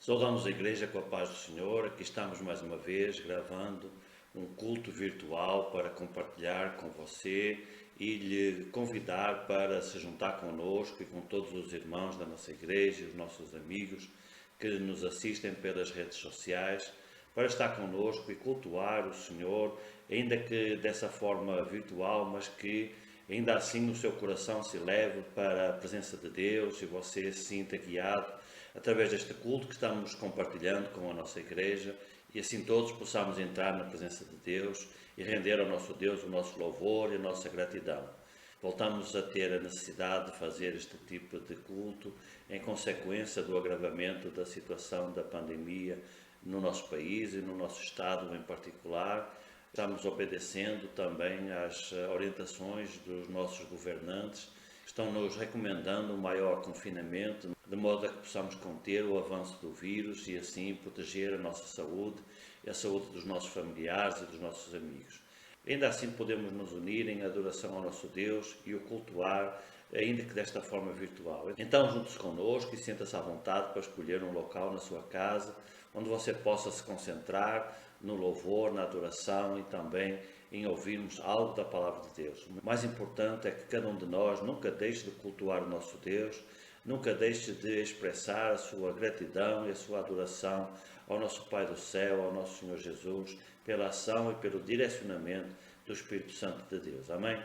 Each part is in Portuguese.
Saudamos a Igreja com a paz do Senhor. Aqui estamos mais uma vez gravando um culto virtual para compartilhar com você e lhe convidar para se juntar conosco e com todos os irmãos da nossa Igreja e os nossos amigos que nos assistem pelas redes sociais, para estar conosco e cultuar o Senhor, ainda que dessa forma virtual, mas que ainda assim o seu coração se leve para a presença de Deus e você se sinta guiado através deste culto que estamos compartilhando com a nossa Igreja, e assim todos possamos entrar na presença de Deus e render ao nosso Deus o nosso louvor e a nossa gratidão. Voltamos a ter a necessidade de fazer este tipo de culto em consequência do agravamento da situação da pandemia no nosso país e no nosso Estado em particular. Estamos obedecendo também às orientações dos nossos governantes, que estão nos recomendando um maior confinamento, de modo a que possamos conter o avanço do vírus e assim proteger a nossa saúde e a saúde dos nossos familiares e dos nossos amigos. Ainda assim podemos nos unir em adoração ao nosso Deus e o cultuar, ainda que desta forma virtual. Então junte-se connosco e sinta-se à vontade para escolher um local na sua casa, onde você possa se concentrar no louvor, na adoração e também em ouvirmos algo da Palavra de Deus. O mais importante é que cada um de nós nunca deixe de cultuar o nosso Deus, nunca deixe de expressar a sua gratidão e a sua adoração ao nosso Pai do céu, ao nosso Senhor Jesus, pela ação e pelo direcionamento do Espírito Santo de Deus. Amém?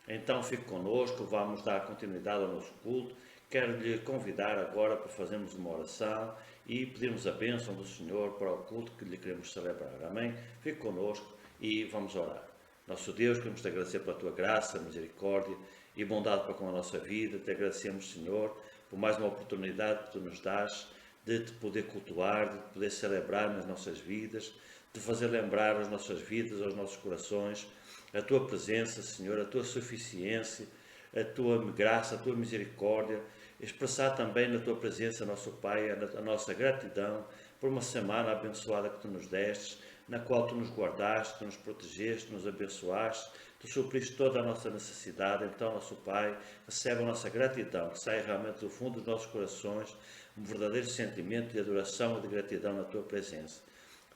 Então fique conosco, vamos dar continuidade ao nosso culto. Quero lhe convidar agora para fazermos uma oração e pedirmos a bênção do Senhor para o culto que lhe queremos celebrar. Amém? Fique conosco e vamos orar. Nosso Deus, queremos te agradecer pela tua graça, misericórdia e bondade para com a nossa vida. Te agradecemos, Senhor, por mais uma oportunidade que tu nos dás de te poder cultuar, de te poder celebrar nas nossas vidas, de fazer lembrar as nossas vidas, aos nossos corações, a tua presença, Senhor, a tua suficiência, a tua graça, a tua misericórdia, expressar também na tua presença, nosso Pai, a nossa gratidão por uma semana abençoada que tu nos destes, na qual tu nos guardaste, tu nos protegeste, nos abençoaste, tu supriste toda a nossa necessidade. Então, nosso Pai, recebe a nossa gratidão, que saia realmente do fundo dos nossos corações, um verdadeiro sentimento de adoração e de gratidão na tua presença.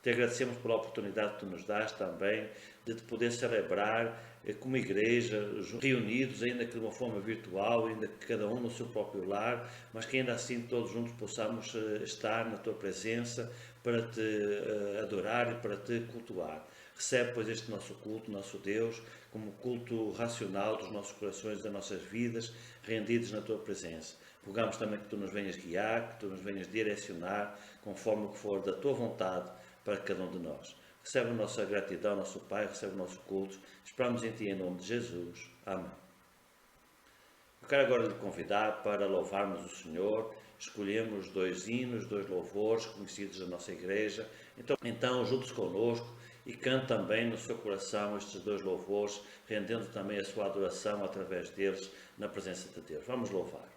Te agradecemos pela oportunidade que tu nos dás também de te poder celebrar como igreja, reunidos, ainda que de uma forma virtual, ainda que cada um no seu próprio lar, mas que ainda assim todos juntos possamos estar na tua presença para te adorar e para te cultuar. Recebe, pois, este nosso culto, nosso Deus, como culto racional dos nossos corações e das nossas vidas, rendidos na tua presença. Rogamos também que tu nos venhas guiar, que tu nos venhas direcionar, conforme o que for da tua vontade, para cada um de nós. Recebe a nossa gratidão, nosso Pai, recebe o nosso culto. Esperamos em Ti, em nome de Jesus. Amém. Eu quero agora lhe convidar para louvarmos o Senhor. Escolhemos 2 hinos, 2 louvores conhecidos da nossa Igreja. Então junte-se connosco e cante também no seu coração estes 2 louvores, rendendo também a sua adoração através deles na presença de Deus. Vamos louvar.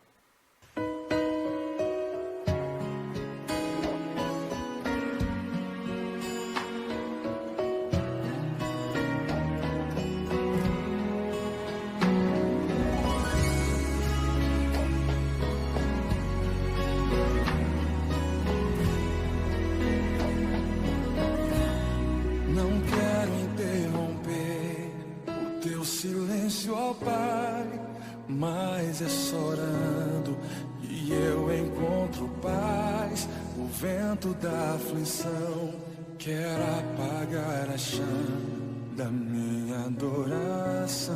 Mas é só orando e eu encontro paz. O vento da aflição quer apagar a chama da minha adoração.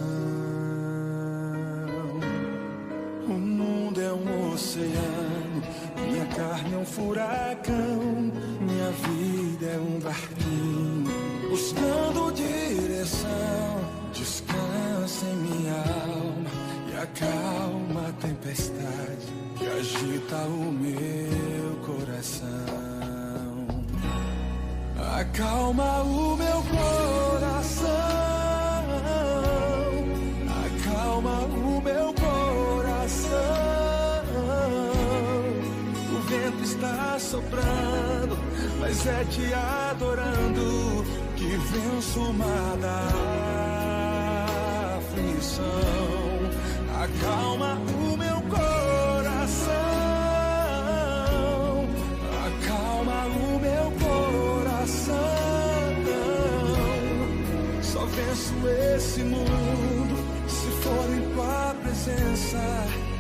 O mundo é um oceano, minha carne é um furacão, minha vida é um barquinho buscando direção. Descansa em minha alma e acalma a tempestade que agita o meu coração. Acalma o meu coração, acalma o meu coração. O vento está soprando, mas é te adorando que venço o mar da aflição. Acalma o meu coração, acalma esse mundo, se for em tua presença,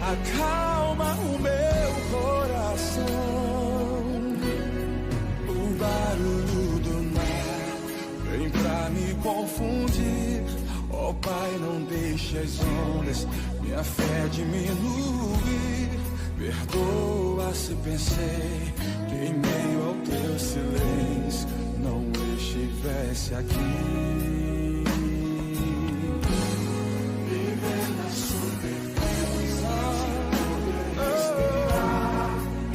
acalma o meu coração. O barulho do mar vem pra me confundir. Ó Pai, não deixe as ondas minha fé diminuir. Perdoa se pensei que em meio ao teu silêncio não estivesse aqui. Viver na sobrevivência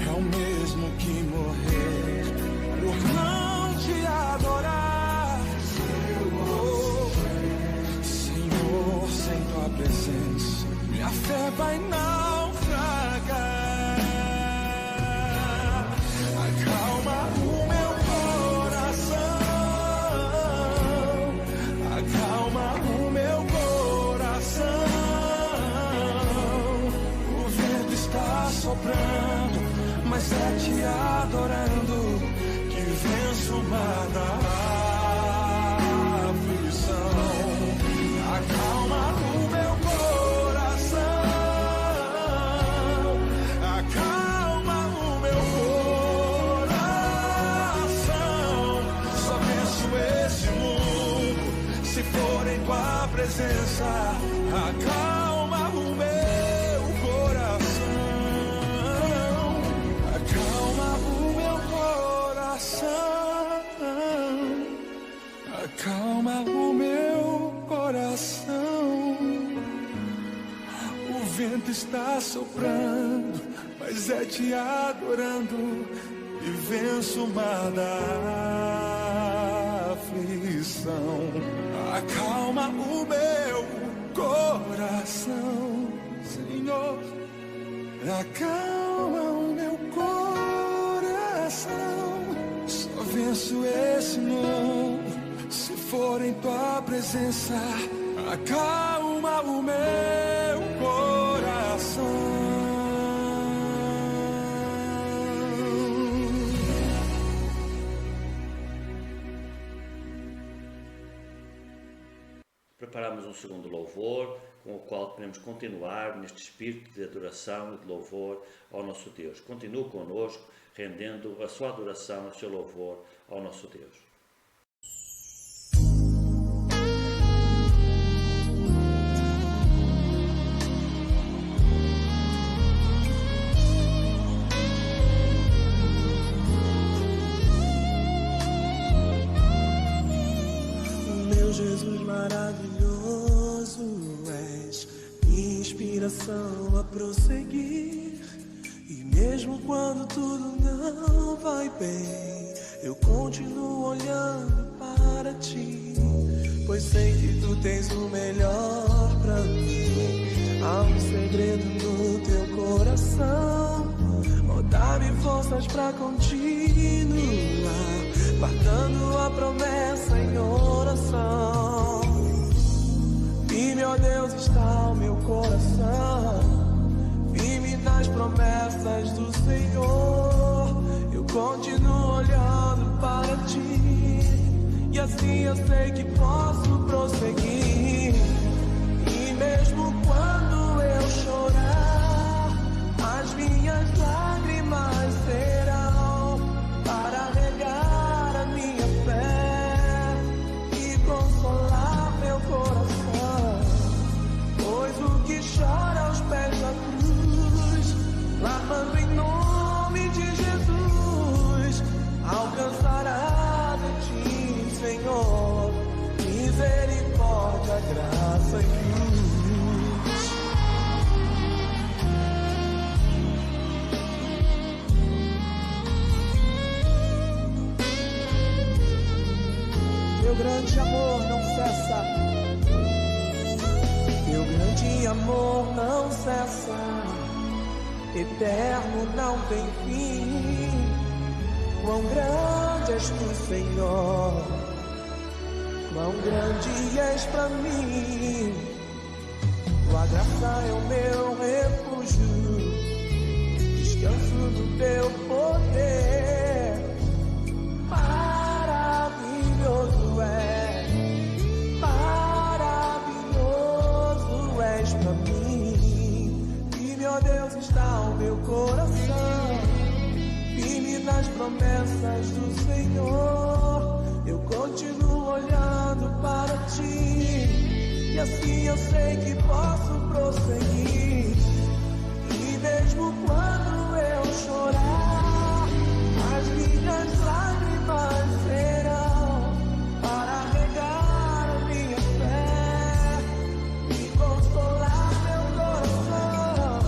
é o mesmo que morrer por não te adorar. Senhor, sem tua presença minha fé vai naufragar. Acalma o meu coração, acalma o meu coração. O vento está soprando, mas é te adorando que venço o mar da aflição. Acalma o meu coração, acalma o meu coração. Só venço esse mundo se for em tua presença. Acalma o meu coração, acalma o meu coração, acalma o meu coração. O vento está soprando, mas é te adorando e venço o mar da aflição. Acalma o meu coração, Senhor. Acalma o meu coração. Só venço esse mundo se for em tua presença. Acalma o meu coração. Preparamos um segundo louvor, com o qual queremos continuar neste espírito de adoração e de louvor ao nosso Deus. Continue connosco, rendendo a sua adoração, o seu louvor ao nosso Deus. Jesus maravilhoso, és minha inspiração a prosseguir. E mesmo quando tudo não vai bem, eu continuo olhando para ti, pois sei que tu tens o melhor pra mim. Há um segredo no teu coração, dá-me forças pra continuar, guardando a promessa em oração. Firme, ó Deus, está o meu coração, firme nas promessas do Senhor. Eu continuo olhando para ti, e assim eu sei que posso prosseguir. E mesmo quando eu chorar, as minhas lágrimas serão para regar a minha fé e consolar meu coração. Pois o que chora aos pés da cruz, clamando em nome de Jesus, alcançará de ti, Senhor, misericórdia, graça e luz. Teu grande amor não cessa, teu grande amor não cessa, eterno não tem fim. Quão grande és tu, Senhor, quão grande és pra mim. Tua graça é o meu refúgio, descanso do teu poder. Maravilhoso é, maravilhoso nas promessas do Senhor. Eu continuo olhando para ti, e assim eu sei que posso prosseguir. E mesmo quando eu chorar, as minhas lágrimas serão para regar a minha fé e consolar meu coração.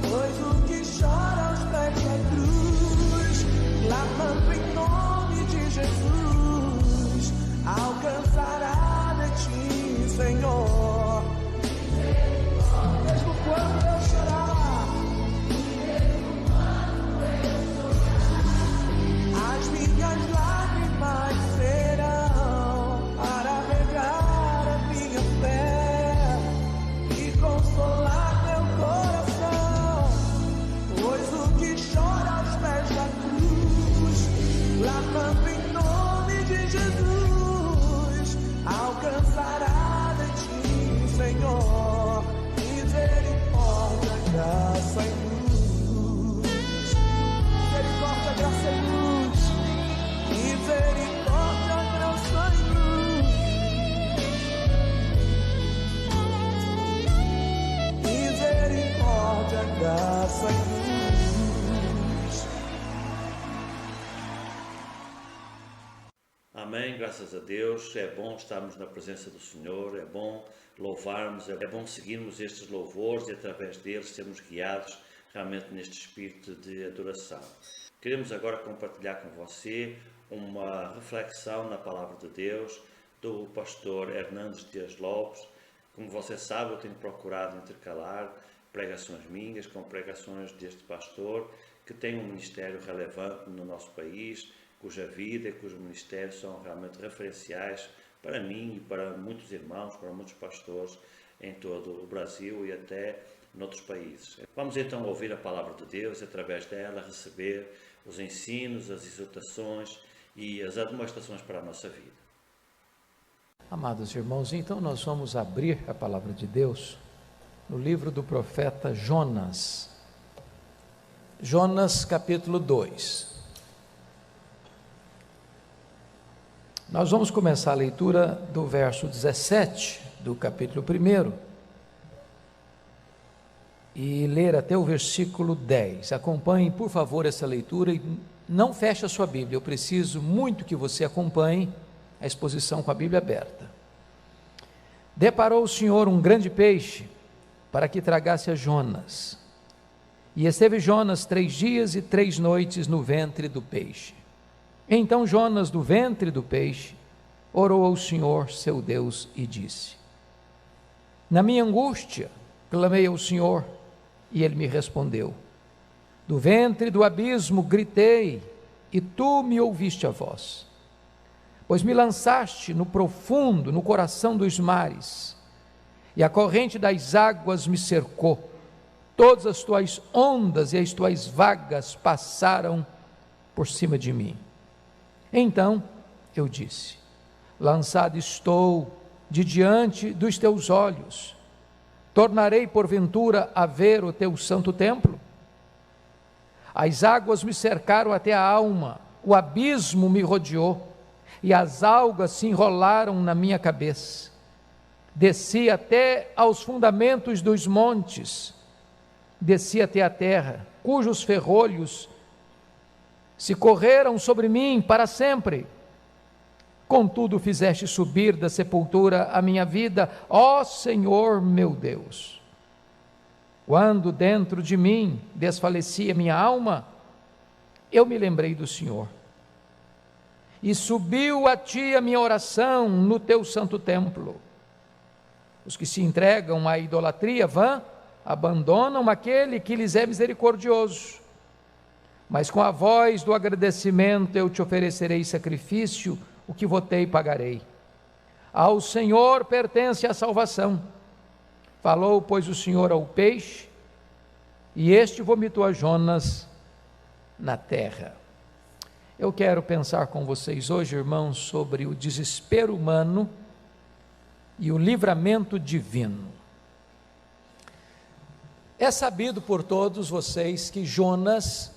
Pois o que chora aos pés da cruz, clamando em nome de Jesus, alcançará de ti, Senhor. Mesmo quando eu chorar, as minhas lágrimas serão para regar a minha fé e consolar meu coração. Pois o que chora aos pés da cruz, clamando em nome de Jesus, alcançará de ti, Senhor, misericórdia, graça e luz. Misericórdia, graça e luz. Misericórdia, graça e luz. Misericórdia, graça e luz. Amém, graças a Deus. É bom estarmos na presença do Senhor, é bom louvarmos, é bom seguirmos estes louvores e através deles sermos guiados realmente neste espírito de adoração. Queremos agora compartilhar com você uma reflexão na Palavra de Deus do pastor Hernandes Dias Lopes. Como você sabe, eu tenho procurado intercalar pregações minhas com pregações deste pastor que tem um ministério relevante no nosso país, cuja vida e cujo ministério são realmente referenciais para mim e para muitos irmãos, para muitos pastores em todo o Brasil e até noutros países. Vamos então ouvir a Palavra de Deus e através dela receber os ensinos, as exortações e as admoestações para a nossa vida. Amados irmãos, então nós vamos abrir a Palavra de Deus no livro do profeta Jonas. Jonas capítulo 2. Nós vamos começar a leitura do verso 17 do capítulo 1 e ler até o versículo 10. Acompanhe, por favor, essa leitura e não feche a sua Bíblia. Eu preciso muito que você acompanhe a exposição com a Bíblia aberta. Deparou o Senhor um grande peixe para que tragasse a Jonas. E esteve Jonas 3 dias e 3 noites no ventre do peixe. Então Jonas, do ventre do peixe, orou ao Senhor seu Deus e disse: Na minha angústia clamei ao Senhor, e ele me respondeu. Do ventre do abismo gritei, e tu me ouviste a voz. Pois me lançaste no profundo, no coração dos mares, e a corrente das águas me cercou. Todas as tuas ondas e as tuas vagas passaram por cima de mim. Então eu disse: lançado estou de diante dos teus olhos. Tornarei porventura a ver o teu santo templo? As águas me cercaram até a alma, o abismo me rodeou, e as algas se enrolaram na minha cabeça. Desci até aos fundamentos dos montes, desci até a terra, cujos ferrolhos se correram sobre mim para sempre. Contudo fizeste subir da sepultura a minha vida, ó Senhor meu Deus. Quando dentro de mim desfalecia minha alma, eu me lembrei do Senhor. E subiu a ti a minha oração no teu santo templo. Os que se entregam à idolatria vã, abandonam aquele que lhes é misericordioso. Mas com a voz do agradecimento eu te oferecerei sacrifício, o que votei pagarei. Ao Senhor pertence a salvação. Falou, pois, o Senhor ao peixe, e este vomitou a Jonas na terra. Eu quero pensar com vocês hoje, irmãos, sobre o desespero humano e o livramento divino. É sabido por todos vocês que Jonas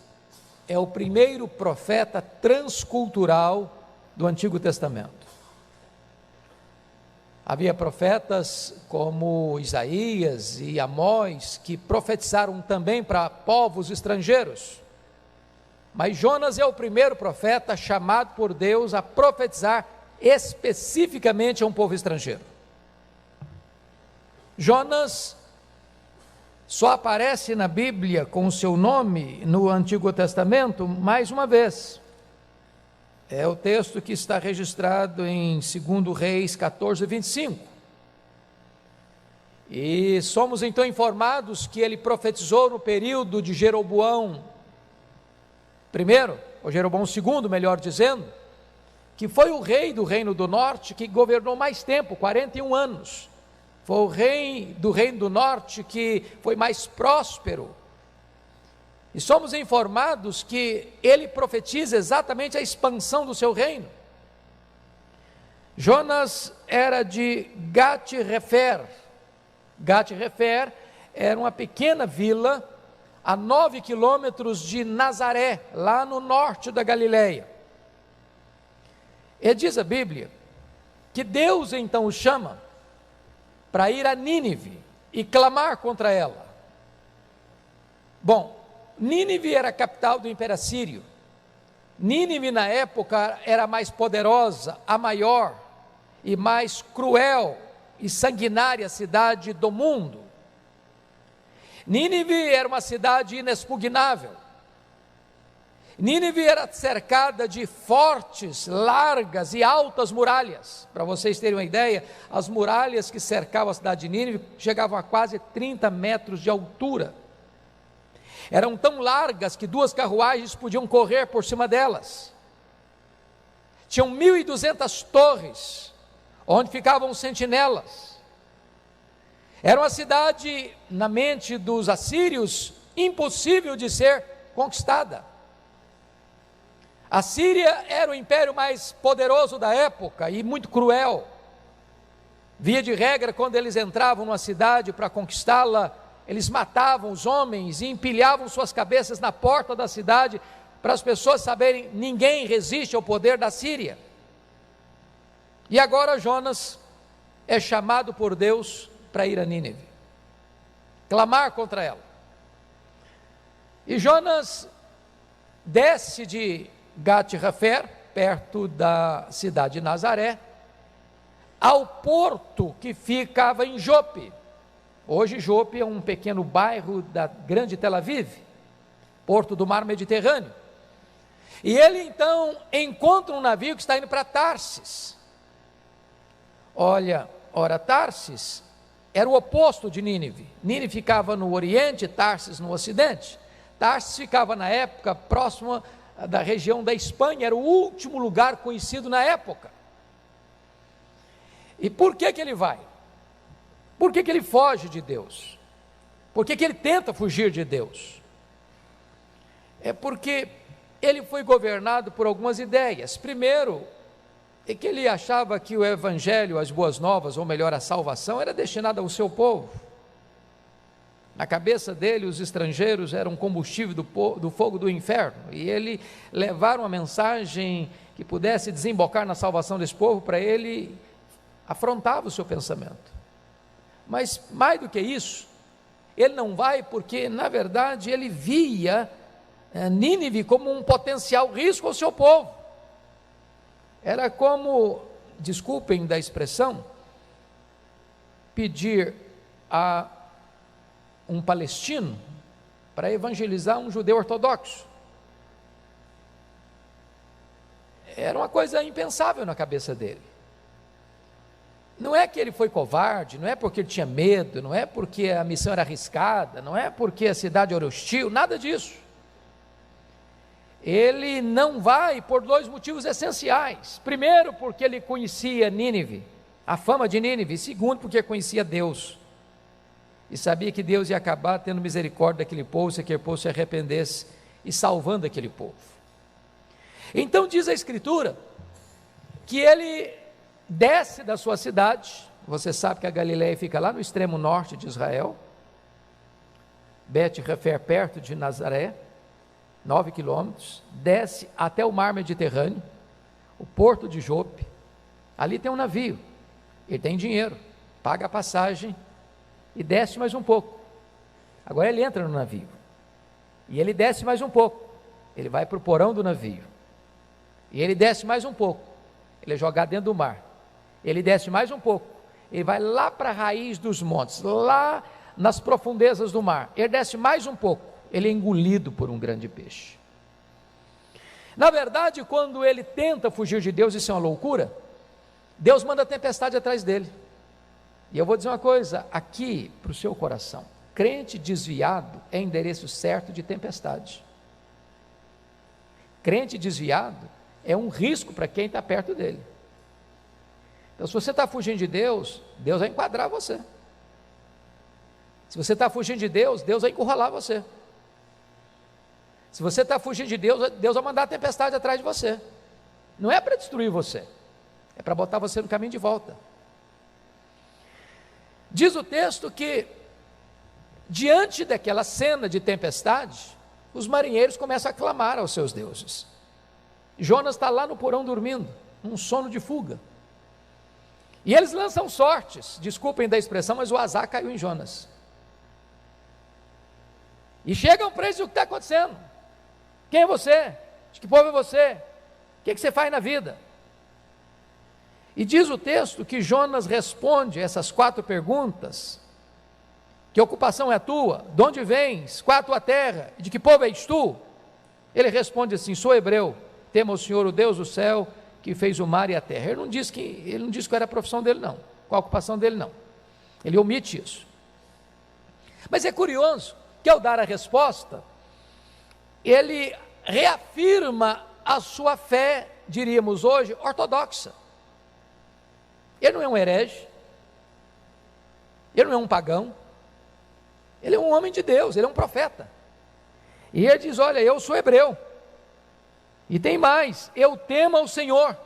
é o primeiro profeta transcultural do Antigo Testamento. Havia profetas como Isaías e Amós que profetizaram também para povos estrangeiros. Mas Jonas é o primeiro profeta chamado por Deus a profetizar especificamente a um povo estrangeiro. Jonas só aparece na Bíblia com o seu nome no Antigo Testamento mais uma vez. É o texto que está registrado em 2 Reis 14, 25. E somos então informados que ele profetizou no período de Jeroboão I, ou Jeroboão II, melhor dizendo, que foi o rei do Reino do Norte que governou mais tempo, 41 anos. Foi o rei do Reino do Norte que foi mais próspero. E somos informados que ele profetiza exatamente a expansão do seu reino. Jonas era de Gat-Hefer. Gat-Hefer era uma pequena vila a 9 quilômetros de Nazaré, lá no norte da Galileia. E diz a Bíblia que Deus então o chama para ir a Nínive e clamar contra ela. Bom, Nínive era a capital do Império Assírio. Nínive na época era a mais poderosa, a maior e mais cruel e sanguinária cidade do mundo. Nínive era uma cidade inexpugnável. Nínive era cercada de fortes, largas e altas muralhas. Para vocês terem uma ideia, as muralhas que cercavam a cidade de Nínive chegavam a quase 30 metros de altura. Eram tão largas que 2 carruagens podiam correr por cima delas. Tinham 1.200 torres, onde ficavam sentinelas. Era uma cidade, na mente dos assírios, impossível de ser conquistada. A Síria era o império mais poderoso da época e muito cruel. Via de regra, quando eles entravam numa cidade para conquistá-la, eles matavam os homens e empilhavam suas cabeças na porta da cidade, para as pessoas saberem, ninguém resiste ao poder da Síria. E agora Jonas é chamado por Deus para ir a Nínive, clamar contra ela. E Jonas desce de Gat-Hefer, perto da cidade de Nazaré, ao porto que ficava em Jope. Hoje Jope é um pequeno bairro da grande Tel Aviv, porto do mar Mediterrâneo. E ele então encontra um navio que está indo para Tarsis. Ora, Tarsis era o oposto de Nínive. Nínive ficava no oriente, Tarsis no ocidente. Tarsis ficava na época próxima da região da Espanha, era o último lugar conhecido na época. E por que ele vai? Por que ele foge de Deus? Por que ele tenta fugir de Deus? É porque ele foi governado por algumas ideias. Primeiro, é que ele achava que o evangelho, as boas novas, ou melhor, a salvação, era destinada ao seu povo. Na cabeça dele, os estrangeiros eram combustível do fogo do inferno, e ele levar uma mensagem que pudesse desembocar na salvação desse povo, para ele afrontava o seu pensamento. Mas mais do que isso, ele não vai porque, na verdade, ele via Nínive como um potencial risco ao seu povo. Era como, desculpem da expressão, pedir a um palestino para evangelizar um judeu ortodoxo. Era uma coisa impensável na cabeça dele. Não é que ele foi covarde, não é porque ele tinha medo, não é porque a missão era arriscada, não é porque a cidade era hostil, nada disso. Ele não vai por 2 motivos essenciais. Primeiro, porque ele conhecia Nínive, a fama de Nínive. Segundo, porque conhecia Deus e sabia que Deus ia acabar tendo misericórdia daquele povo, se aquele povo se arrependesse e salvando aquele povo. Então diz a Escritura que ele desce da sua cidade. Você sabe que a Galileia fica lá no extremo norte de Israel, Bet-Hefer, perto de Nazaré. 9 quilômetros, desce até o mar Mediterrâneo, o porto de Jope. Ali tem um navio, ele tem dinheiro, paga a passagem e desce mais um pouco. Agora ele entra no navio e ele desce mais um pouco, ele vai para o porão do navio e ele desce mais um pouco, ele é jogado dentro do mar, ele desce mais um pouco, ele vai lá para a raiz dos montes, lá nas profundezas do mar, ele desce mais um pouco, ele é engolido por um grande peixe. Na verdade, quando ele tenta fugir de Deus, isso é uma loucura. Deus manda a tempestade atrás dele. E eu vou dizer uma coisa aqui para o seu coração: crente desviado é endereço certo de tempestade. Crente desviado é um risco para quem está perto dele. Então, se você está fugindo de Deus, Deus vai enquadrar você. Se você está fugindo de Deus, Deus vai encurralar você. Se você está fugindo de Deus, Deus vai mandar a tempestade atrás de você. Não é para destruir você, é para botar você no caminho de volta. Diz o texto que, diante daquela cena de tempestade, os marinheiros começam a clamar aos seus deuses. Jonas está lá no porão dormindo, num sono de fuga. E eles lançam sortes, desculpem da expressão, mas o azar caiu em Jonas. E chegam para eles: o que está acontecendo? Quem é você? De que povo é você? O que você faz na vida? E diz o texto que Jonas responde essas 4 perguntas: que ocupação é a tua? De onde vens? Qual a tua terra? De que povo és tu? Ele responde assim: sou hebreu, temo ao Senhor, o Deus do céu, que fez o mar e a terra. Ele não diz qual era a profissão dele, não, qual a ocupação dele, não. Ele omite isso. Mas é curioso que, ao dar a resposta, ele reafirma a sua fé, diríamos hoje, ortodoxa. Ele não é um herege, ele não é um pagão, ele é um homem de Deus, ele é um profeta. E ele diz: olha, eu sou hebreu, e tem mais, eu temo ao Senhor.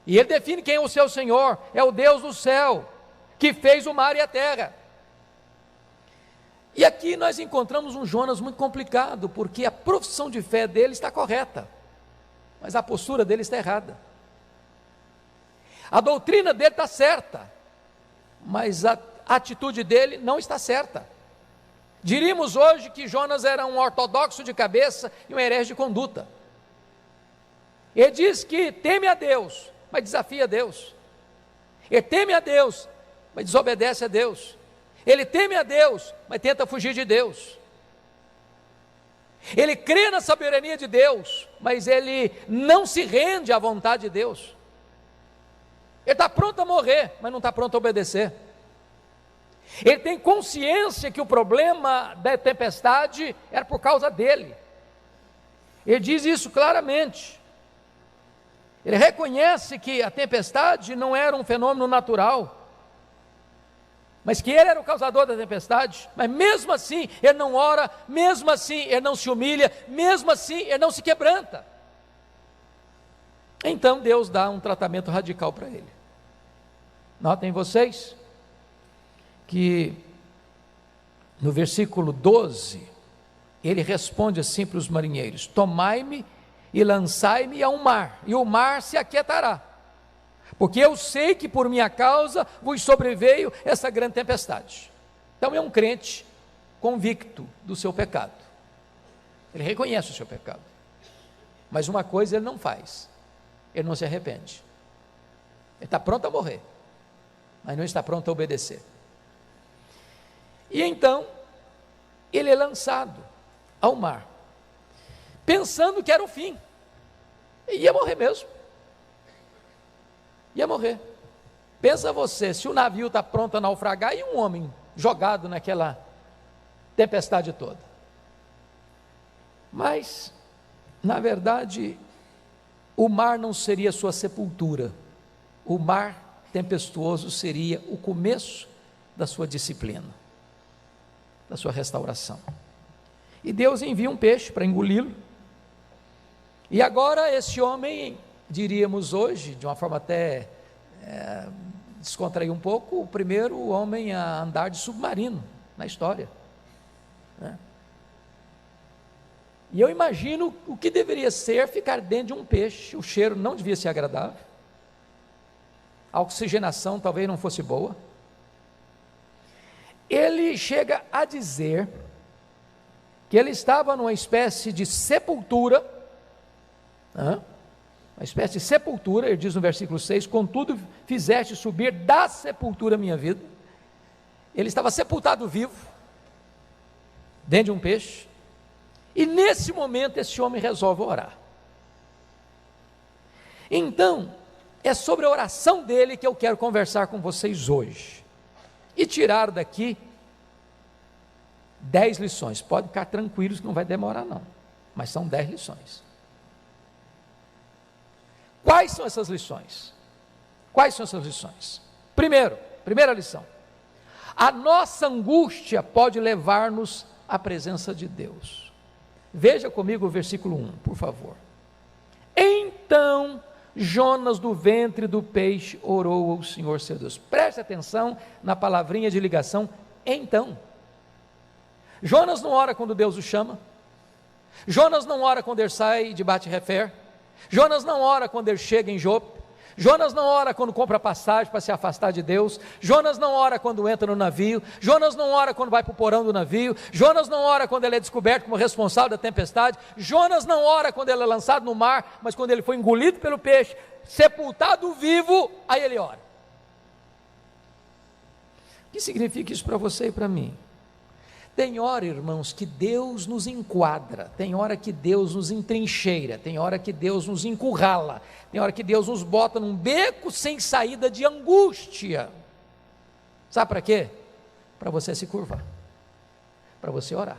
E ele define quem é o seu Senhor: é o Deus do céu, que fez o mar e a terra. E aqui nós encontramos um Jonas muito complicado, porque a profissão de fé dele está correta, mas a postura dele está errada. A doutrina dele está certa, mas a atitude dele não está certa. Diríamos hoje que Jonas era um ortodoxo de cabeça e um herege de conduta. Ele diz que teme a Deus, mas desafia a Deus. Ele teme a Deus, mas desobedece a Deus. Ele teme a Deus, mas tenta fugir de Deus. Ele crê na soberania de Deus, mas ele não se rende à vontade de Deus. Ele está pronto a morrer, mas não está pronto a obedecer. Ele tem consciência que o problema da tempestade era por causa dele. Ele diz isso claramente. Ele reconhece que a tempestade não era um fenômeno natural, mas que ele era o causador da tempestade. Mas mesmo assim ele não ora, mesmo assim ele não se humilha, mesmo assim ele não se quebranta. Então Deus dá um tratamento radical para ele. Notem vocês que no versículo 12 ele responde assim para os marinheiros: tomai-me e lançai-me ao mar, e o mar se aquietará, porque eu sei que por minha causa vos sobreveio essa grande tempestade. Então é um crente convicto do seu pecado, ele reconhece o seu pecado, mas uma coisa ele não faz: ele não se arrepende. Ele está pronto a morrer, mas não está pronto a obedecer. E então ele é lançado ao mar, pensando que era o fim, e ia morrer mesmo, ia morrer. Pensa você, se o navio está pronto a naufragar e um homem jogado naquela tempestade toda. Mas, na verdade, o mar não seria sua sepultura, o mar tempestuoso seria o começo da sua disciplina, da sua restauração. E Deus envia um peixe para engoli-lo. E agora esse homem, diríamos hoje, de uma forma até descontrair um pouco, o primeiro homem a andar de submarino na história, né? E eu imagino o que deveria ser ficar dentro de um peixe. O cheiro não devia ser agradável. A oxigenação talvez não fosse boa. Ele chega a dizer que ele estava numa espécie de sepultura, uma espécie de sepultura, ele diz no versículo 6, contudo fizeste subir da sepultura minha vida. Ele estava sepultado vivo, dentro de um peixe, e nesse momento esse homem resolve orar. Então, é sobre a oração dele que eu quero conversar com vocês hoje, e tirar daqui 10 lições, pode ficar tranquilos que não vai demorar não, mas são 10 lições. Quais são essas lições? Quais são essas lições? Primeira lição, a nossa angústia pode levar-nos à presença de Deus. Veja comigo o versículo 1, por favor. Então Jonas do ventre do peixe orou ao Senhor seu Deus. Preste atenção na palavrinha de ligação, então. Jonas não ora quando Deus o chama. Jonas não ora quando ele sai de Bate-Refer. Jonas não ora quando ele chega em Jope. Jonas não ora quando compra passagem para se afastar de Deus. Jonas não ora quando entra no navio. Jonas não ora quando vai para o porão do navio. Jonas não ora quando ele é descoberto como responsável da tempestade. Jonas não ora quando ele é lançado no mar, mas quando ele foi engolido pelo peixe, sepultado vivo, aí ele ora. O que significa isso para você e para mim? Tem hora, irmãos, que Deus nos enquadra, tem hora que Deus nos entrincheira, tem hora que Deus nos encurrala, tem hora que Deus nos bota num beco sem saída de angústia. Sabe para quê? Para você se curvar, para você orar.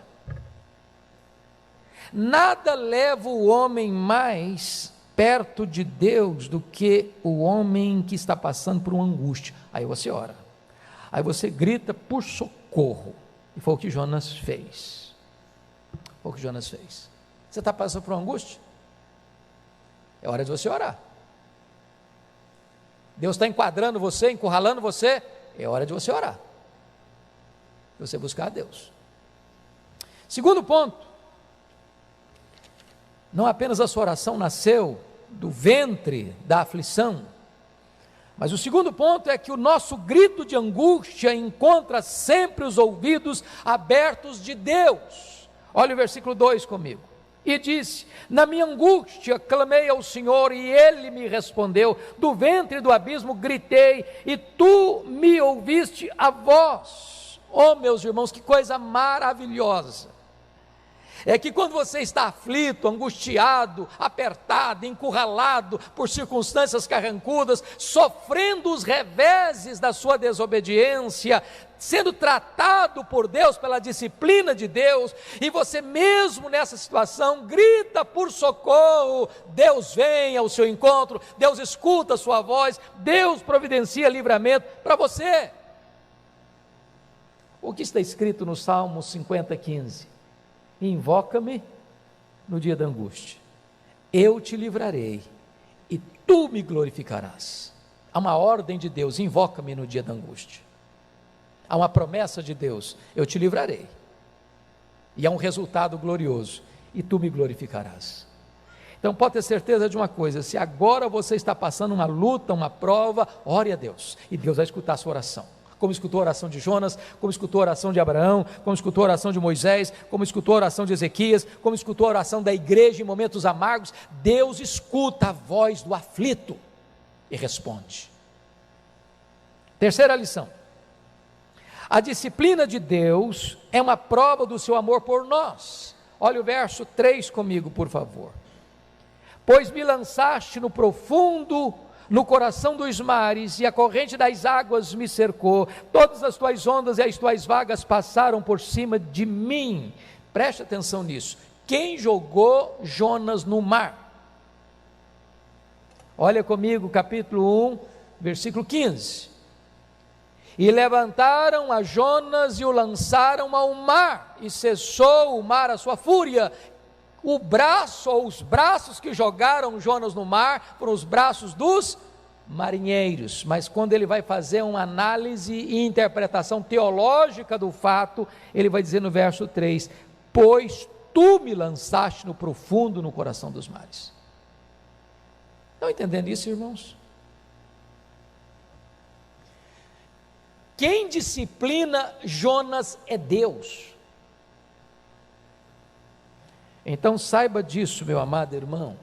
Nada leva o homem mais perto de Deus do que o homem que está passando por uma angústia. Aí você ora, aí você grita por socorro. E foi o que Jonas fez. Foi o que Jonas fez. Você está passando por uma angústia? É hora de você orar. Deus está enquadrando você, encurralando você, é hora de você orar. De você buscar a Deus. Segundo ponto, não apenas a sua oração nasceu do ventre da aflição, mas o segundo ponto é que o nosso grito de angústia encontra sempre os ouvidos abertos de Deus. Olha o versículo 2 comigo. E disse: na minha angústia clamei ao Senhor e Ele me respondeu, do ventre do abismo gritei e Tu me ouviste a voz. Oh meus irmãos, que coisa maravilhosa! É que quando você está aflito, angustiado, apertado, encurralado por circunstâncias carrancudas, sofrendo os reveses da sua desobediência, sendo tratado por Deus, pela disciplina de Deus, e você mesmo nessa situação grita por socorro, Deus vem ao seu encontro, Deus escuta a sua voz, Deus providencia livramento para você. O que está escrito no Salmo 50:15? Invoca-me no dia da angústia, eu te livrarei e tu me glorificarás. Há uma ordem de Deus: invoca-me no dia da angústia. Há uma promessa de Deus: eu te livrarei. E há um resultado glorioso: e tu me glorificarás. Então pode ter certeza de uma coisa: se agora você está passando uma luta, uma prova, ore a Deus, e Deus vai escutar a sua oração. Como escutou a oração de Jonas, como escutou a oração de Abraão, como escutou a oração de Moisés, como escutou a oração de Ezequias, como escutou a oração da igreja em momentos amargos. Deus escuta a voz do aflito e responde. Terceira lição: a disciplina de Deus é uma prova do seu amor por nós. Olha o verso 3 comigo, por favor. Pois me lançaste no profundo, no coração dos mares, e a corrente das águas me cercou, todas as tuas ondas e as tuas vagas passaram por cima de mim. Preste atenção nisso. Quem jogou Jonas no mar? Olha comigo, capítulo 1, versículo 15. E levantaram a Jonas e o lançaram ao mar, e cessou o mar a sua fúria. O braço, ou os braços que jogaram Jonas no mar, foram os braços dos marinheiros. Mas quando ele vai fazer uma análise e interpretação teológica do fato, ele vai dizer no verso 3: pois tu me lançaste no profundo, no coração dos mares. Estão entendendo isso, irmãos? Quem disciplina Jonas é Deus. Então saiba disso, meu amado irmão,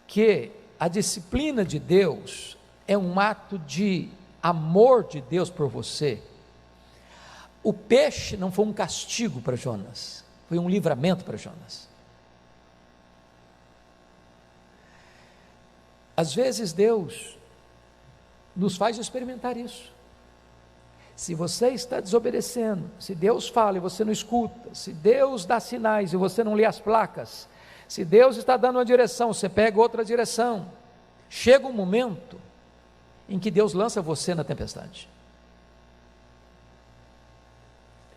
que a disciplina de Deus é um ato de amor de Deus por você. O peixe não foi um castigo para Jonas, foi um livramento para Jonas. Às vezes Deus nos faz experimentar isso. Se você está desobedecendo, se Deus fala e você não escuta, se Deus dá sinais e você não lê as placas, se Deus está dando uma direção, você pega outra direção, chega um momento em que Deus lança você na tempestade.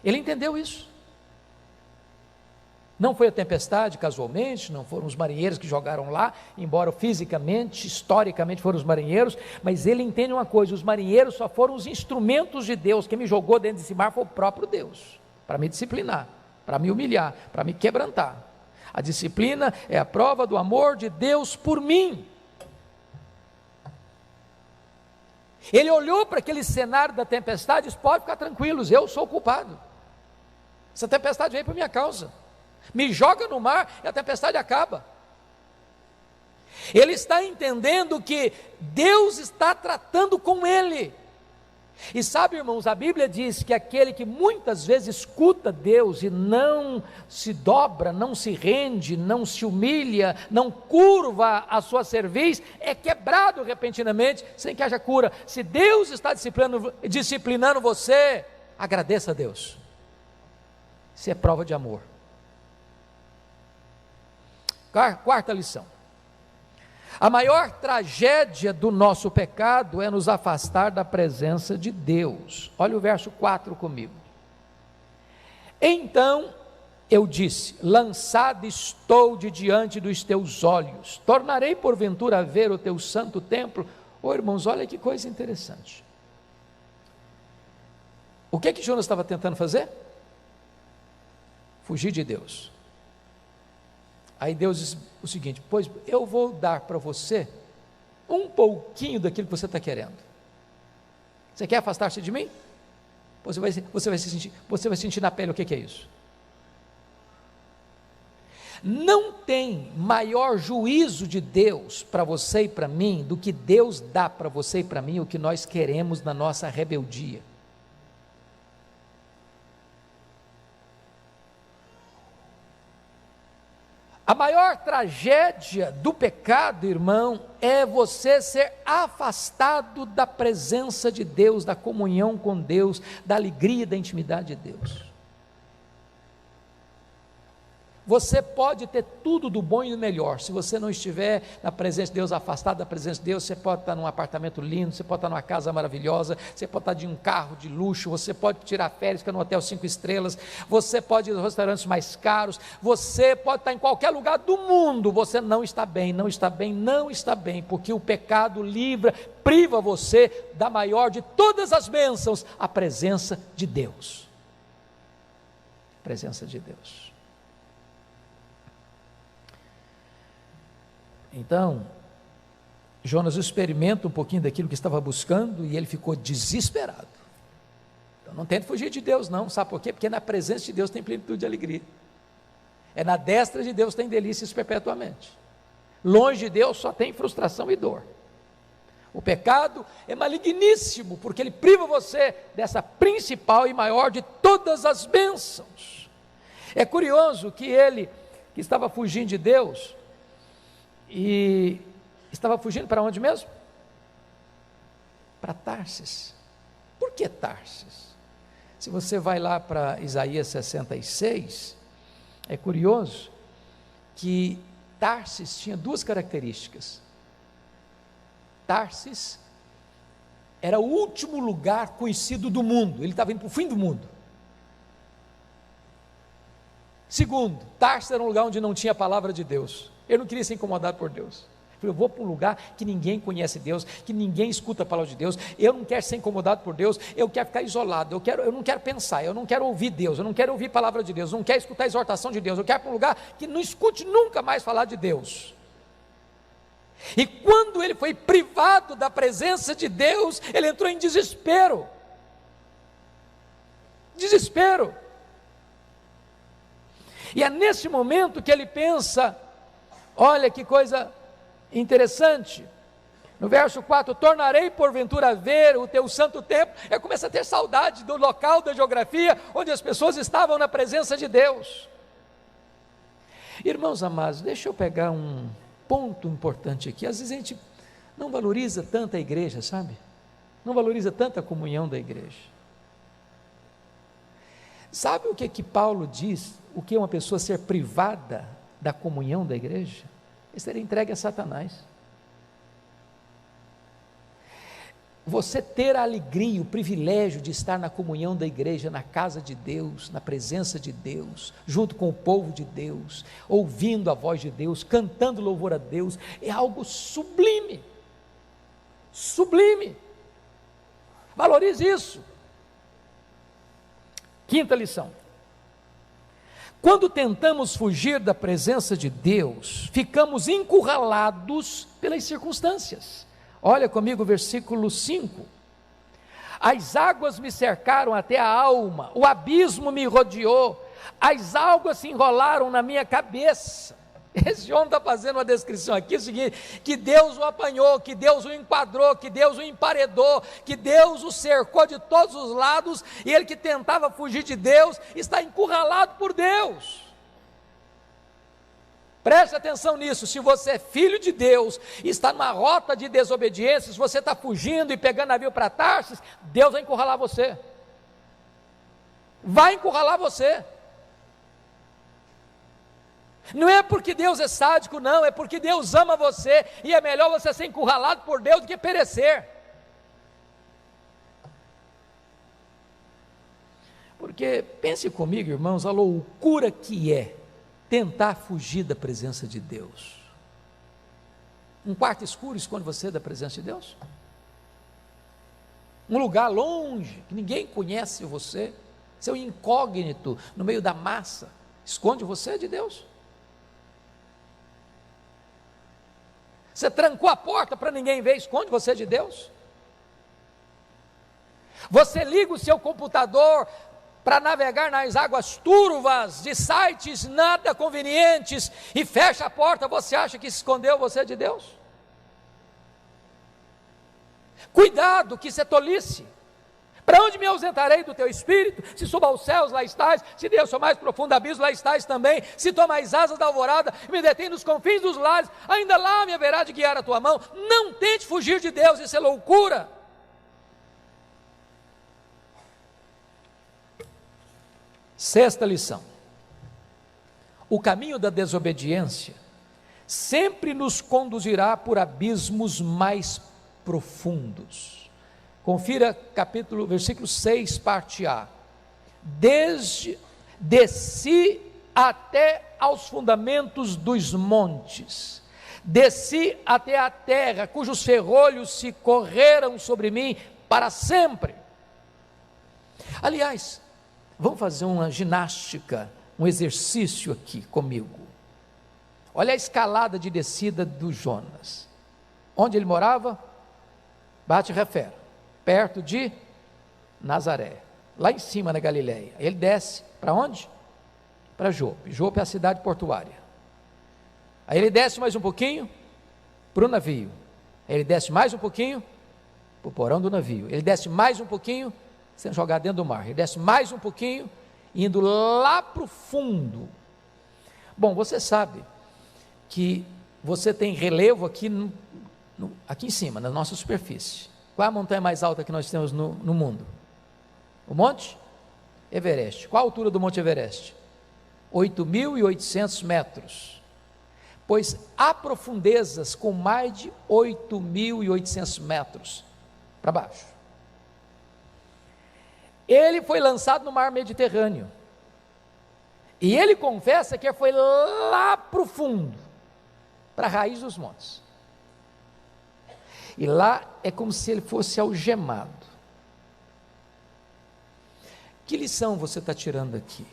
Ele entendeu isso. Não foi a tempestade casualmente, não foram os marinheiros que jogaram lá, embora fisicamente, historicamente foram os marinheiros, mas ele entende uma coisa: os marinheiros só foram os instrumentos de Deus. Quem me jogou dentro desse mar foi o próprio Deus, para me disciplinar, para me humilhar, para me quebrantar. A disciplina é a prova do amor de Deus por mim. Ele olhou para aquele cenário da tempestade e disse: pode ficar tranquilos, eu sou o culpado. Essa tempestade veio por minha causa. Me joga no mar e a tempestade acaba. Ele está entendendo que Deus está tratando com ele. E sabe, irmãos, a Bíblia diz que aquele que muitas vezes escuta Deus e não se dobra, não se rende, não se humilha, não curva a sua cerviz, é quebrado repentinamente, sem que haja cura. Se Deus está disciplinando você, agradeça a Deus. Isso é prova de amor. Quarta lição: a maior tragédia do nosso pecado é nos afastar da presença de Deus. Olha o verso 4 comigo. Então eu disse: lançado estou de diante dos teus olhos, tornarei porventura a ver o teu santo templo. Irmãos, olha que coisa interessante. O que Jonas estava tentando fazer? Fugir de Deus. Aí Deus diz o seguinte: pois eu vou dar para você um pouquinho daquilo que você está querendo. Você quer afastar-se de mim? Você vai sentir na pele o que é isso. Não tem maior juízo de Deus para você e para mim do que Deus dá para você e para mim o que nós queremos na nossa rebeldia. A maior tragédia do pecado, irmão, é você ser afastado da presença de Deus, da comunhão com Deus, da alegria, da intimidade de Deus. Você pode ter tudo do bom e do melhor, se você não estiver na presença de Deus, afastado da presença de Deus. Você pode estar num apartamento lindo, você pode estar numa casa maravilhosa, você pode estar de um carro de luxo, você pode tirar férias, ficar num hotel 5 estrelas, você pode ir aos restaurantes mais caros, você pode estar em qualquer lugar do mundo, você não está bem, não está bem, não está bem, porque o pecado priva você da maior de todas as bênçãos, a presença de Deus. Presença de Deus. Então, Jonas experimenta um pouquinho daquilo que estava buscando e ele ficou desesperado. Então, não tente fugir de Deus não, sabe por quê? Porque na presença de Deus tem plenitude de alegria. É na destra de Deus tem delícias perpetuamente. Longe de Deus só tem frustração e dor. O pecado é maligníssimo, porque ele priva você dessa principal e maior de todas as bênçãos. É curioso que ele, que estava fugindo de Deus, e estava fugindo para onde mesmo? Para Tarsis. Por que Tarsis? Se você vai lá para Isaías 66, é curioso que Tarsis tinha duas características. Tarsis era o último lugar conhecido do mundo, ele estava indo para o fim do mundo. Segundo, Tarsis era um lugar onde não tinha a palavra de Deus. Ele não queria ser incomodado por Deus. Eu vou para um lugar que ninguém conhece Deus, que ninguém escuta a palavra de Deus, eu não quero ser incomodado por Deus, eu quero ficar isolado, eu não quero pensar, eu não quero ouvir Deus, eu não quero ouvir a palavra de Deus, eu não quero escutar a exortação de Deus, eu quero ir para um lugar que não escute nunca mais falar de Deus. E quando ele foi privado da presença de Deus, ele entrou em desespero. Desespero. E é nesse momento que ele pensa, olha que coisa interessante, no verso 4, tornarei porventura a ver o teu santo templo. Ele começa a ter saudade do local, da geografia, onde as pessoas estavam na presença de Deus. Irmãos amados, deixa eu pegar um ponto importante aqui. Às vezes a gente não valoriza tanto a igreja, sabe? Não valoriza tanto a comunhão da igreja. Sabe o que Paulo diz? O que é uma pessoa ser privada da comunhão da igreja? É ser entregue a Satanás. Você ter a alegria, o privilégio de estar na comunhão da igreja, na casa de Deus, na presença de Deus, junto com o povo de Deus, ouvindo a voz de Deus, cantando louvor a Deus, é algo sublime. Sublime. Valorize isso. Quinta lição: quando tentamos fugir da presença de Deus, ficamos encurralados pelas circunstâncias. Olha comigo o versículo 5: as águas me cercaram até a alma, o abismo me rodeou, as águas se enrolaram na minha cabeça. Esse homem está fazendo uma descrição aqui, o seguinte, que Deus o apanhou, que Deus o enquadrou, que Deus o emparedou, que Deus o cercou de todos os lados, e ele que tentava fugir de Deus, está encurralado por Deus. Preste atenção nisso. Se você é filho de Deus, está numa rota de desobediência, se você está fugindo e pegando navio para Tarsis, Deus vai encurralar você, vai encurralar você. Não é porque Deus é sádico, não, é porque Deus ama você, e é melhor você ser encurralado por Deus do que perecer. Porque, pense comigo, irmãos, a loucura que é tentar fugir da presença de Deus. Um quarto escuro esconde você da presença de Deus? Um lugar longe, que ninguém conhece você, seu incógnito no meio da massa, esconde você de Deus? Você trancou a porta para ninguém ver, esconde você de Deus? Você liga o seu computador para navegar nas águas turvas de sites nada convenientes e fecha a porta, você acha que escondeu você de Deus? Cuidado, que isso é tolice. Para onde me ausentarei do teu espírito? Se subo aos céus, lá estás. Se desço ao mais profundo abismo, lá estás também. Se tomo as asas da alvorada e me detém nos confins dos lares, ainda lá me haverá de guiar a tua mão. Não tente fugir de Deus, isso é loucura. Sexta lição: o caminho da desobediência sempre nos conduzirá por abismos mais profundos. Confira versículo 6, parte A. Desci até aos fundamentos dos montes, desci até a terra, cujos ferrolhos se correram sobre mim para sempre. Aliás, vamos fazer uma ginástica, um exercício aqui comigo. Olha a escalada de descida do Jonas. Onde ele morava? Bate-Refer, perto de Nazaré, lá em cima na Galileia. Ele desce para onde? Para Jope. Jope é a cidade portuária. Aí ele desce mais um pouquinho para o navio. Aí ele desce mais um pouquinho para o porão do navio. Ele desce mais um pouquinho, sendo jogado dentro do mar. Ele desce mais um pouquinho, indo lá para o fundo. Bom, você sabe que você tem relevo aqui, aqui em cima, na nossa superfície. Qual é a montanha mais alta que nós temos no mundo? O Monte Everest. Qual a altura do Monte Everest? 8.800 metros. Pois há profundezas com mais de 8.800 metros para baixo. Ele foi lançado no mar Mediterrâneo. E ele confessa que foi lá para o fundo, para a raiz dos montes. E lá é como se ele fosse algemado. Que lição você está tirando aqui?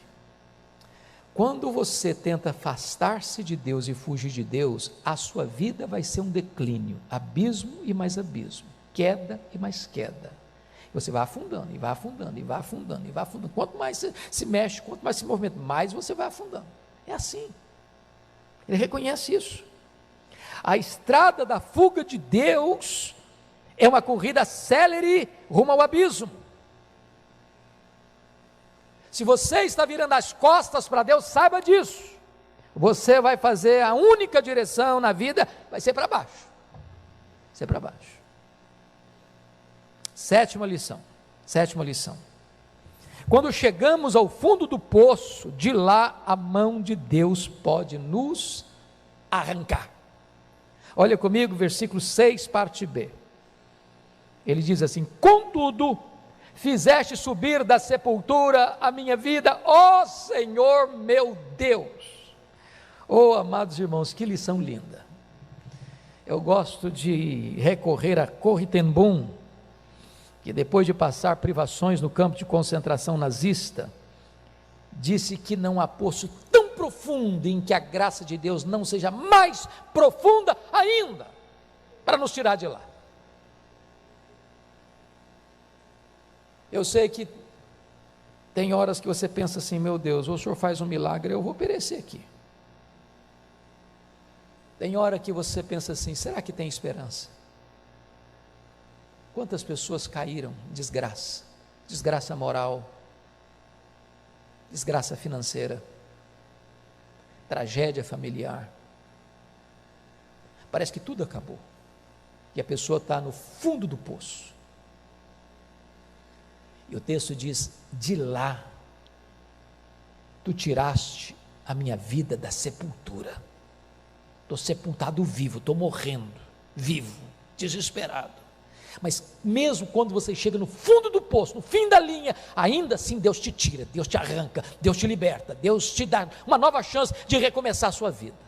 Quando você tenta afastar-se de Deus e fugir de Deus, a sua vida vai ser um declínio, abismo e mais abismo, queda e mais queda. Você vai afundando, e vai afundando, e vai afundando, e vai afundando. Quanto mais você se mexe, quanto mais se movimenta, mais você vai afundando. É assim. Ele reconhece isso. A estrada da fuga de Deus é uma corrida célere rumo ao abismo. Se você está virando as costas para Deus, saiba disso. Você vai fazer a única direção na vida, vai ser para baixo. Vai ser para baixo. Sétima lição. Quando chegamos ao fundo do poço, de lá a mão de Deus pode nos arrancar. Olha comigo, versículo 6, parte B. Ele diz assim: contudo, fizeste subir da sepultura a minha vida, ó Senhor meu Deus. Oh, amados irmãos, que lição linda. Eu gosto de recorrer a Corrie ten Boom, que depois de passar privações no campo de concentração nazista, disse que não há poço tão profundo em que a graça de Deus não seja mais profunda ainda, para nos tirar de lá. Eu sei que tem horas que você pensa assim: meu Deus, ou o Senhor faz um milagre, eu vou perecer aqui. Tem hora que você pensa assim: será que tem esperança? Quantas pessoas caíram em desgraça? Desgraça moral, desgraça financeira, tragédia familiar. Parece que tudo acabou, e a pessoa está no fundo do poço. E o texto diz: de lá, tu tiraste a minha vida da sepultura. Estou sepultado vivo, estou morrendo, vivo, desesperado. Mas mesmo quando você chega no fundo do poço, no fim da linha, ainda assim Deus te tira, Deus te arranca, Deus te liberta, Deus te dá uma nova chance de recomeçar a sua vida.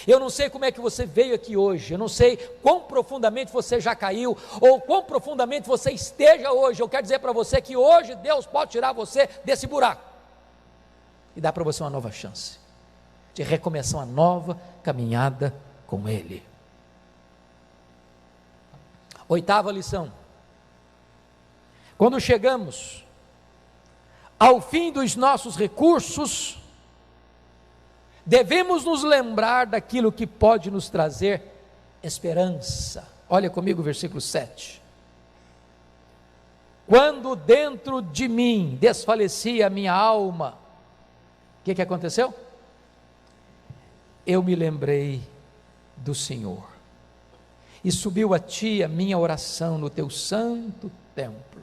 Eu não sei como é que você veio aqui hoje, eu não sei quão profundamente você já caiu, ou quão profundamente você esteja hoje. Eu quero dizer para você que hoje Deus pode tirar você desse buraco e dar para você uma nova chance de recomeçar uma nova caminhada com Ele. Oitava lição: quando chegamos ao fim dos nossos recursos, devemos nos lembrar daquilo que pode nos trazer esperança. Olha comigo o versículo 7. Quando dentro de mim desfalecia a minha alma, o que aconteceu? Eu me lembrei do Senhor, e subiu a ti a minha oração no teu santo templo.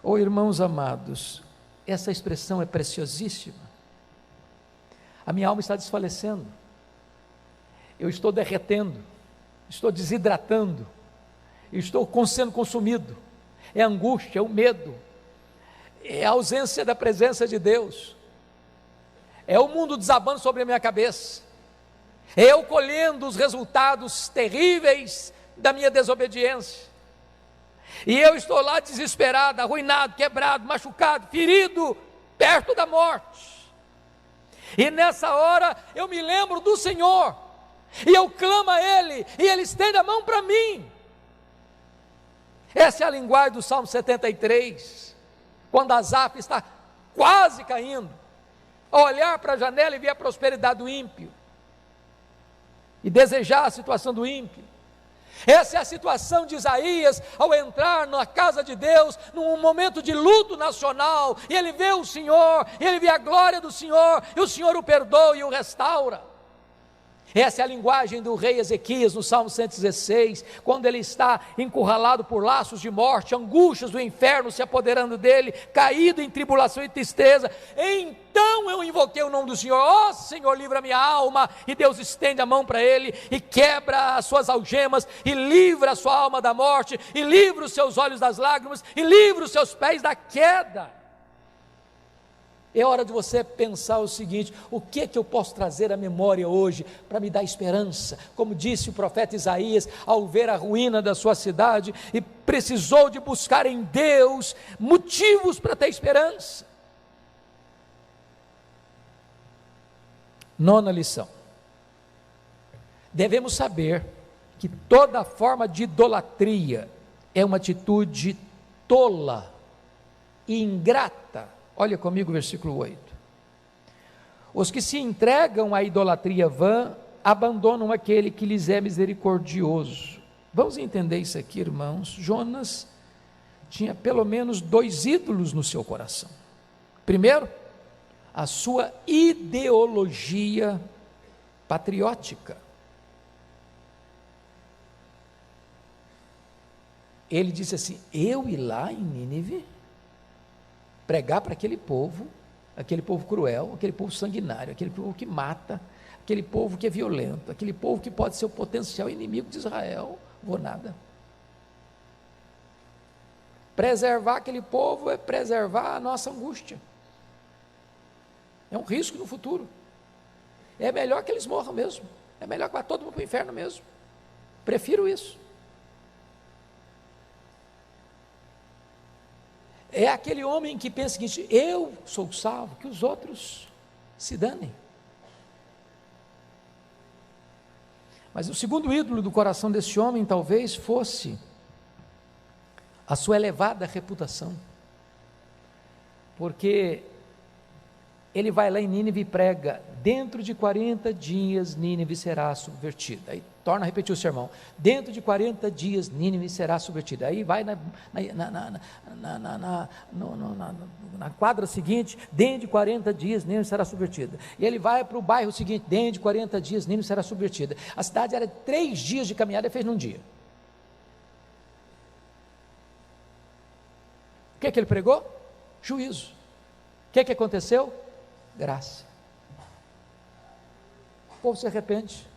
Oh, irmãos amados, essa expressão é preciosíssima. A minha alma está desfalecendo, eu estou derretendo, estou desidratando, estou sendo consumido. É a angústia, é o medo, é a ausência da presença de Deus, é o mundo desabando sobre a minha cabeça, é eu colhendo os resultados terríveis da minha desobediência, e eu estou lá desesperado, arruinado, quebrado, machucado, ferido, perto da morte. E nessa hora eu me lembro do Senhor, e eu clamo a Ele, e Ele estende a mão para mim. Essa é a linguagem do Salmo 73, quando Asaf está quase caindo, a olhar para a janela e ver a prosperidade do ímpio, e desejar a situação do ímpio. Essa é a situação de Isaías, ao entrar na casa de Deus, num momento de luto nacional, e ele vê o Senhor, e ele vê a glória do Senhor, e o Senhor o perdoa e o restaura. Essa é a linguagem do rei Ezequias, no Salmo 116, quando ele está encurralado por laços de morte, angústias do inferno se apoderando dele, caído em tribulação e tristeza. Então eu invoquei o nome do Senhor: ó Senhor, livra minha alma. E Deus estende a mão para ele, e quebra as suas algemas, e livra a sua alma da morte, e livra os seus olhos das lágrimas, e livra os seus pés da queda. É hora de você pensar o seguinte: o que é que eu posso trazer à memória hoje para me dar esperança? Como disse o profeta Isaías, ao ver a ruína da sua cidade, e precisou de buscar em Deus motivos para ter esperança. Nona lição: devemos saber que toda forma de idolatria é uma atitude tola e ingrata. Olha comigo o versículo 8. Os que se entregam à idolatria vã, abandonam aquele que lhes é misericordioso. Vamos entender isso aqui, irmãos. Jonas tinha pelo menos 2 ídolos no seu coração. Primeiro, a sua ideologia patriótica. Ele disse assim: eu ir lá em Nínive, pregar para aquele povo cruel, aquele povo sanguinário, aquele povo que mata, aquele povo que é violento, aquele povo que pode ser o potencial inimigo de Israel, vou nada. Preservar aquele povo é preservar a nossa angústia, é um risco no futuro, é melhor que eles morram mesmo, é melhor que vá todo mundo para o inferno mesmo, prefiro isso. É aquele homem que pensa o seguinte: eu sou salvo, que os outros se danem. Mas o segundo ídolo do coração desse homem talvez fosse a sua elevada reputação, porque ele vai lá em Nínive e prega: dentro de 40 dias Nínive será subvertida. Aí torna a repetir o sermão: dentro de 40 dias Nínive será subvertida. Aí vai na quadra seguinte: dentro de 40 dias Nínive será subvertida. E ele vai para o bairro seguinte: dentro de 40 dias Nínive será subvertida. A cidade era 3 dias de caminhada, ele fez num dia. O que é que ele pregou? Juízo. O que é que aconteceu? Graça. O povo se arrepende,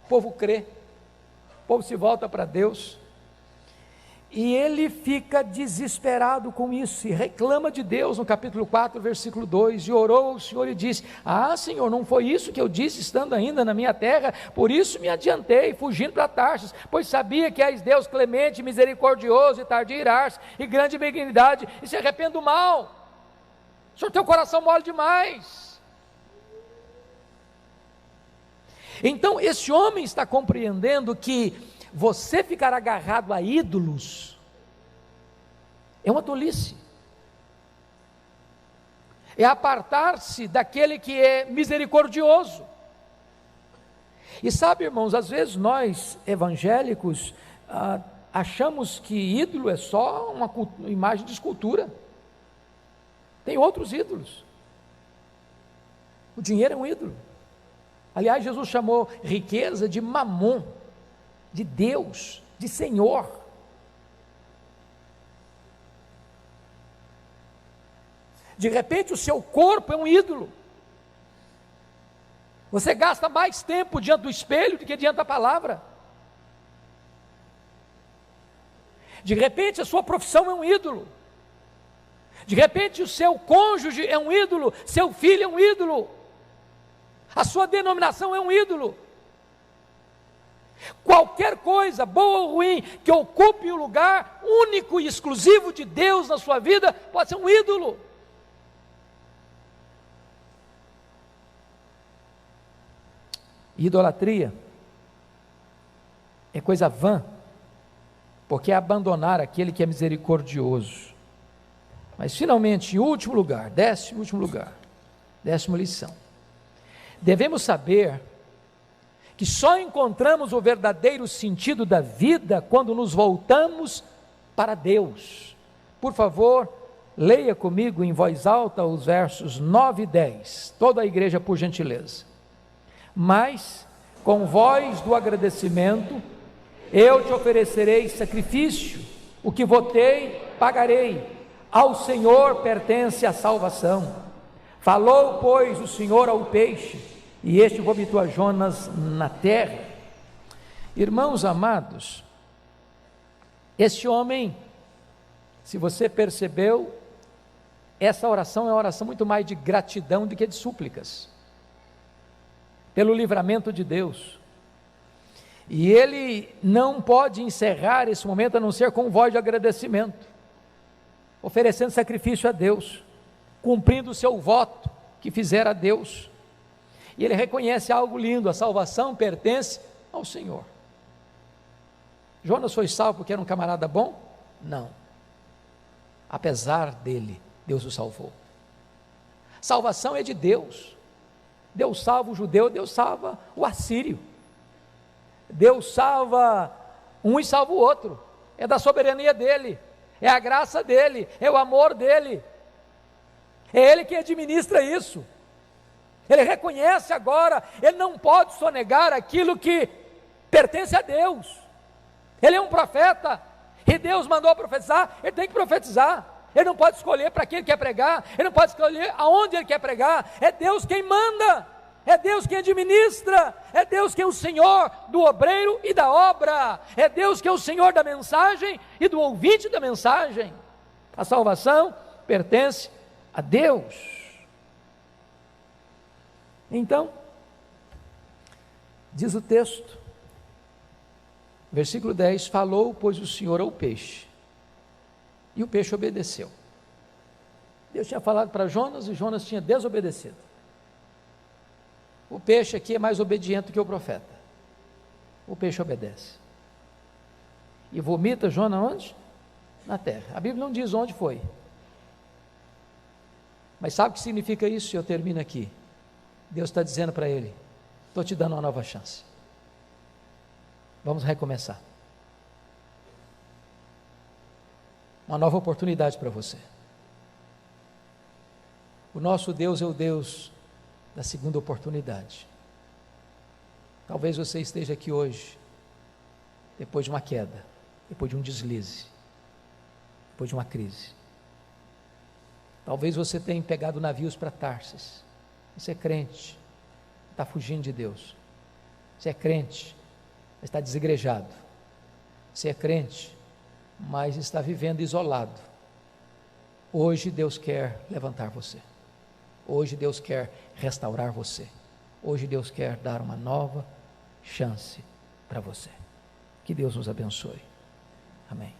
o povo crê, o povo se volta para Deus, e ele fica desesperado com isso, e reclama de Deus no capítulo 4, versículo 2, e orou ao Senhor e disse: ah, Senhor, não foi isso que eu disse estando ainda na minha terra? Por isso me adiantei, fugindo para Tarsis, pois sabia que és Deus clemente, misericordioso e tardio em irar-se, e grande benignidade, e se arrepende do mal. O Senhor tem o coração mole demais. Então esse homem está compreendendo que você ficar agarrado a ídolos é uma tolice, é apartar-se daquele que é misericordioso. E sabe, irmãos, às vezes nós evangélicos achamos que ídolo é só uma imagem de escultura. Tem outros ídolos. O dinheiro é um ídolo. Aliás, Jesus chamou riqueza de mamon, de Deus, de Senhor. De repente o seu corpo é um ídolo. Você gasta mais tempo diante do espelho do que diante da palavra. De repente a sua profissão é um ídolo. De repente o seu cônjuge é um ídolo, seu filho é um ídolo, a sua denominação é um ídolo. Qualquer coisa, boa ou ruim, que ocupe o lugar único e exclusivo de Deus na sua vida, pode ser um ídolo. Idolatria é coisa vã, porque é abandonar aquele que é misericordioso. Mas finalmente, em último lugar, décima lição, devemos saber que só encontramos o verdadeiro sentido da vida quando nos voltamos para Deus. Por favor, leia comigo em voz alta os versos 9 e 10, toda a igreja, por gentileza. Mas, com voz do agradecimento, eu te oferecerei sacrifício, o que votei, pagarei. Ao Senhor pertence a salvação. Falou, pois, o Senhor ao peixe, e este vomitou a Jonas na terra. Irmãos amados, este homem, se você percebeu, essa oração é uma oração muito mais de gratidão do que de súplicas, pelo livramento de Deus. E ele não pode encerrar esse momento a não ser com voz de agradecimento, oferecendo sacrifício a Deus, cumprindo o seu voto que fizera a Deus. E ele reconhece algo lindo: a salvação pertence ao Senhor. Jonas foi salvo porque era um camarada bom? Não. Apesar dele, Deus o salvou. Salvação é de Deus. Deus salva o judeu, Deus salva o assírio. Deus salva um e salva o outro. É da soberania dele, é a graça dele, é o amor dele. É ele quem administra isso. Ele reconhece agora, ele não pode sonegar aquilo que pertence a Deus. Ele é um profeta, e Deus mandou profetizar, ele tem que profetizar. Ele não pode escolher para quem ele quer pregar, ele não pode escolher aonde ele quer pregar. É Deus quem manda, é Deus quem administra, é Deus quem é o Senhor do obreiro e da obra, é Deus que é o Senhor da mensagem e do ouvinte da mensagem. A salvação pertence a Deus. Então, diz o texto, versículo 10, falou, pois, o Senhor ao peixe, e o peixe obedeceu. Deus tinha falado para Jonas, e Jonas tinha desobedecido. O peixe aqui é mais obediente que o profeta. O peixe obedece. E vomita Jonas onde? Na terra. A Bíblia não diz onde foi. Mas sabe o que significa isso? Eu termino aqui. Deus está dizendo para ele: estou te dando uma nova chance. Vamos recomeçar. Uma nova oportunidade para você. O nosso Deus é o Deus da segunda oportunidade. Talvez você esteja aqui hoje, depois de uma queda, depois de um deslize, depois de uma crise. Talvez você tenha pegado navios para Tarsis. Você é crente, está fugindo de Deus. Você é crente, está desigrejado. Você é crente, mas está vivendo isolado. Hoje Deus quer levantar você. Hoje Deus quer restaurar você. Hoje Deus quer dar uma nova chance para você. Que Deus nos abençoe. Amém.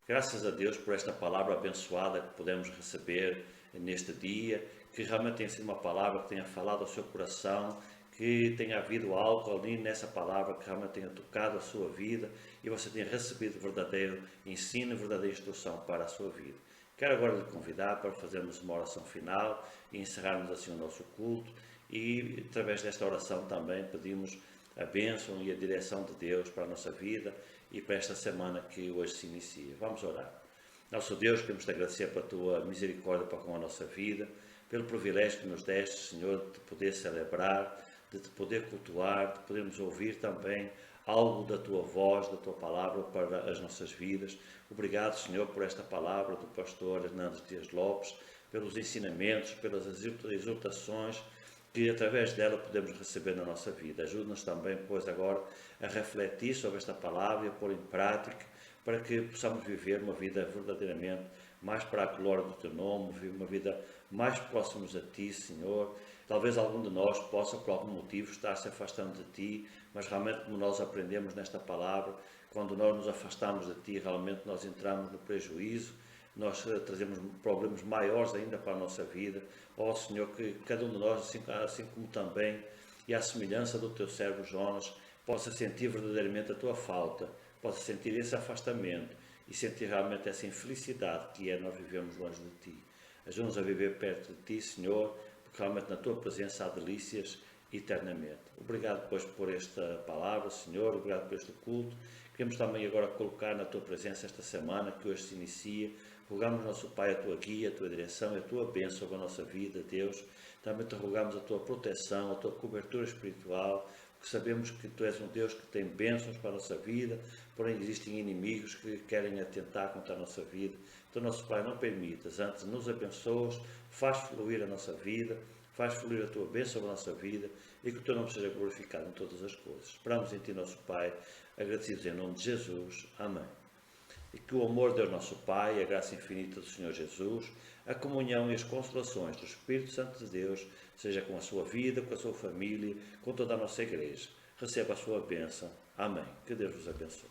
Graças a Deus por esta palavra abençoada que podemos receber neste dia, que realmente tenha sido uma palavra que tenha falado ao seu coração, que tenha havido algo ali nessa palavra que realmente tenha tocado a sua vida e você tenha recebido verdadeiro ensino, verdadeira instrução para a sua vida. Quero agora lhe convidar para fazermos uma oração final e encerrarmos assim o nosso culto, e através desta oração também pedimos a bênção e a direção de Deus para a nossa vida e para esta semana que hoje se inicia. Vamos orar. Nosso Deus, queremos te agradecer pela tua misericórdia para com a nossa vida, pelo privilégio que nos deste, Senhor, de te poder celebrar, de te poder cultuar, de podermos ouvir também algo da tua voz, da tua palavra para as nossas vidas. Obrigado, Senhor, por esta palavra do pastor Hernandes Dias Lopes, pelos ensinamentos, pelas exortações que através dela podemos receber na nossa vida. Ajuda-nos também, pois, agora a refletir sobre esta palavra e a pôr em prática, para que possamos viver uma vida verdadeiramente mais para a glória do teu nome, uma vida mais próximos a ti, Senhor. Talvez algum de nós possa, por algum motivo, estar se afastando de ti, mas realmente, como nós aprendemos nesta palavra, quando nós nos afastamos de ti, realmente nós entramos no prejuízo, nós trazemos problemas maiores ainda para a nossa vida. Ó Senhor, que cada um de nós, assim como também, e à semelhança do teu servo Jonas, possa sentir verdadeiramente a tua falta, possa sentir esse afastamento e sentir realmente essa infelicidade que é nós vivemos longe de ti. Ajuda-nos a viver perto de ti, Senhor, porque realmente na tua presença há delícias eternamente. Obrigado, pois, por esta palavra, Senhor, obrigado por este culto. Queremos também agora colocar na tua presença esta semana que hoje se inicia. Rogamos, nosso Pai, a tua guia, a tua direção e a tua bênção sobre a nossa vida, Deus. Também te rogamos a tua proteção, a tua cobertura espiritual, porque sabemos que tu és um Deus que tem bênçãos para a nossa vida, porém existem inimigos que querem atentar contra a nossa vida. Então, nosso Pai, não permitas, antes nos abençoas, faz fluir a nossa vida, faz fluir a tua bênção sobre a nossa vida e que o teu nome seja glorificado em todas as coisas. Esperamos em ti, nosso Pai, agradecidos em nome de Jesus. Amém. E que o amor de Deus nosso Pai, a graça infinita do Senhor Jesus, a comunhão e as consolações do Espírito Santo de Deus, seja com a sua vida, com a sua família, com toda a nossa igreja. Receba a sua bênção. Amém. Que Deus vos abençoe.